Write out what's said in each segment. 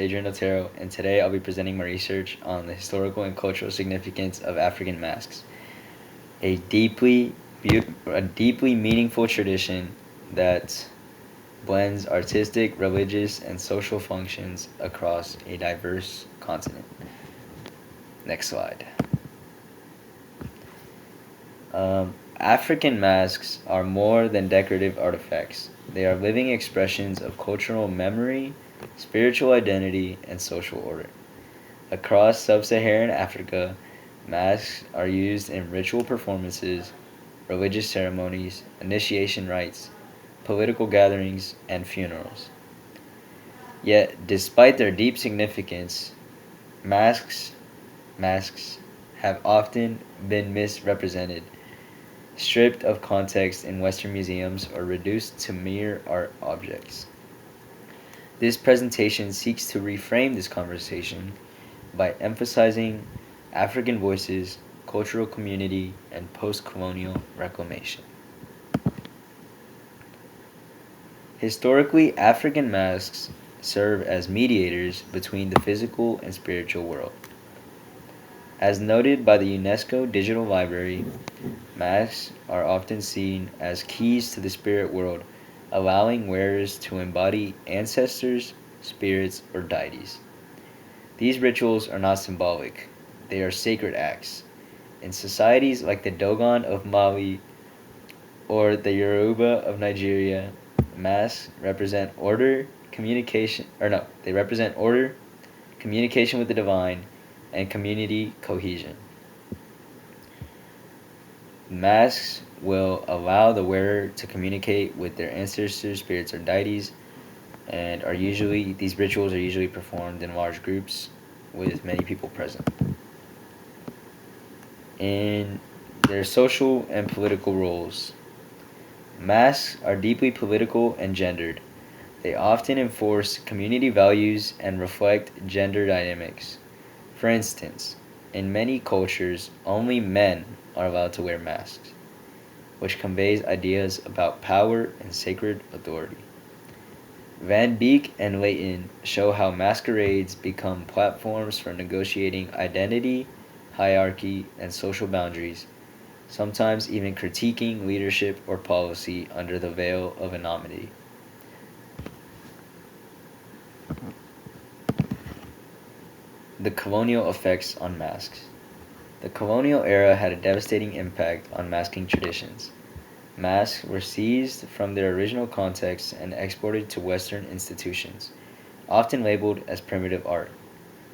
Adrian Otero, and today I'll be presenting my research on the historical and cultural significance of African masks, a deeply meaningful tradition that blends artistic, religious, and social functions across a diverse continent. Next slide. African masks are more than decorative artifacts. They are living expressions of cultural memory, spiritual identity, and social order. Across sub-Saharan Africa, masks are used in ritual performances, religious ceremonies, initiation rites, political gatherings, and funerals. Yet, despite their deep significance, masks masks have often been misrepresented, stripped of context in Western museums, or reduced to mere art objects. This presentation seeks to reframe this conversation by emphasizing African voices, cultural community, and post-colonial reclamation. Historically, African masks serve as mediators between the physical and spiritual world. As noted by the UNESCO Digital Library, masks are often seen as keys to the spirit world, allowing wearers to embody ancestors, spirits, or deities. These rituals are not symbolic, they are sacred acts. In societies like the Dogon of Mali or the Yoruba of Nigeria, masks represent order, they represent order, communication with the divine, and community cohesion. Masks will allow the wearer to communicate with their ancestors, spirits, or deities, and these rituals are usually performed in large groups with many people present. In their social and political roles, masks are deeply political and gendered. They often enforce community values and reflect gender dynamics. For instance, in many cultures, only men are allowed to wear masks, which conveys ideas about power and sacred authority. Van Beek and Leighton show how masquerades become platforms for negotiating identity, hierarchy, and social boundaries, sometimes even critiquing leadership or policy under the veil of anonymity. The colonial effects on masks. The colonial era had a devastating impact on masking traditions. Masks were seized from their original context and exported to Western institutions, often labeled as primitive art.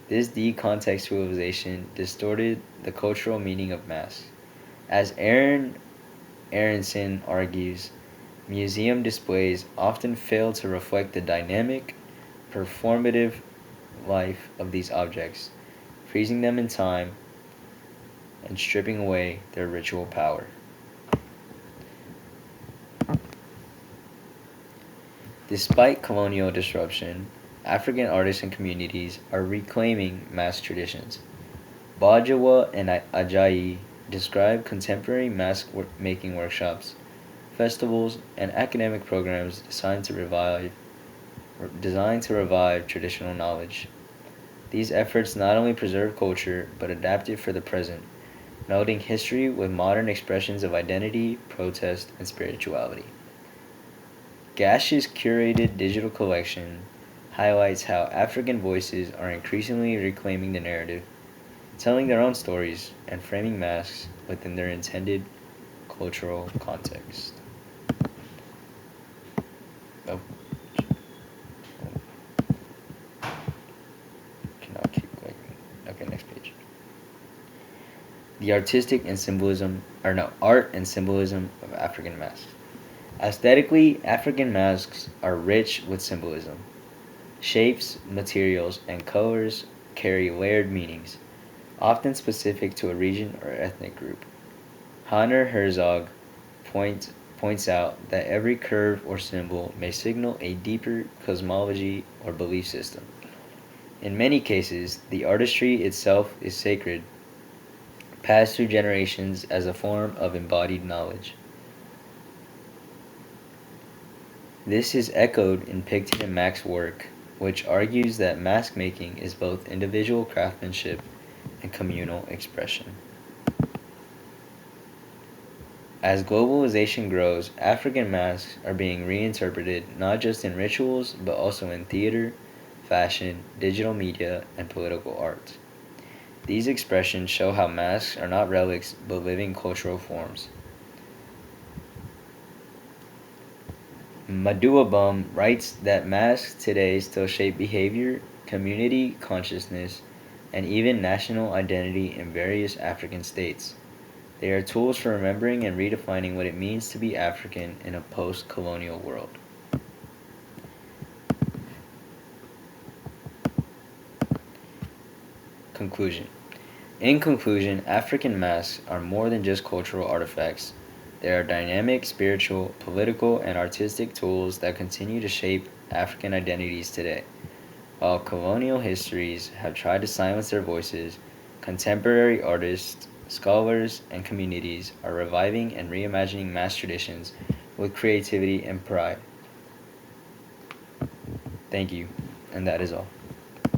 This decontextualization distorted the cultural meaning of masks. As Aaron Aronson argues, museum displays often fail to reflect the dynamic, performative life of these objects, freezing them in time and stripping away their ritual power. Despite colonial disruption, African artists and communities are reclaiming mask traditions. Bajawa and Ajayi describe contemporary mask making workshops, festivals, and academic programs designed to revive traditional knowledge. These efforts not only preserve culture but adapt it for the present, melding history with modern expressions of identity, protest, and spirituality. Gash's curated digital collection highlights how African voices are increasingly reclaiming the narrative, telling their own stories, and framing masks within their intended cultural context. Oh, cannot keep clicking. Okay, next page. The art and symbolism of African masks. Aesthetically, African masks are rich with symbolism. Shapes, materials, and colors carry layered meanings, often specific to a region or ethnic group. Hanner Herzog points out that every curve or symbol may signal a deeper cosmology or belief system. In many cases, the artistry itself is sacred, passed through generations as a form of embodied knowledge. This is echoed in Picton and Mack's work, which argues that mask making is both individual craftsmanship and communal expression. As globalization grows, African masks are being reinterpreted not just in rituals, but also in theater, fashion, digital media, and political art. These expressions show how masks are not relics but living cultural forms. Maduabum writes that masks today still shape behavior, community consciousness, and even national identity in various African states. They are tools for remembering and redefining what it means to be African in a post colonial world. Conclusion. In conclusion, African masks are more than just cultural artifacts. They are dynamic, spiritual, political, and artistic tools that continue to shape African identities today. While colonial histories have tried to silence their voices, contemporary artists, scholars, and communities are reviving and reimagining mass traditions with creativity and pride. Thank you, and that is all.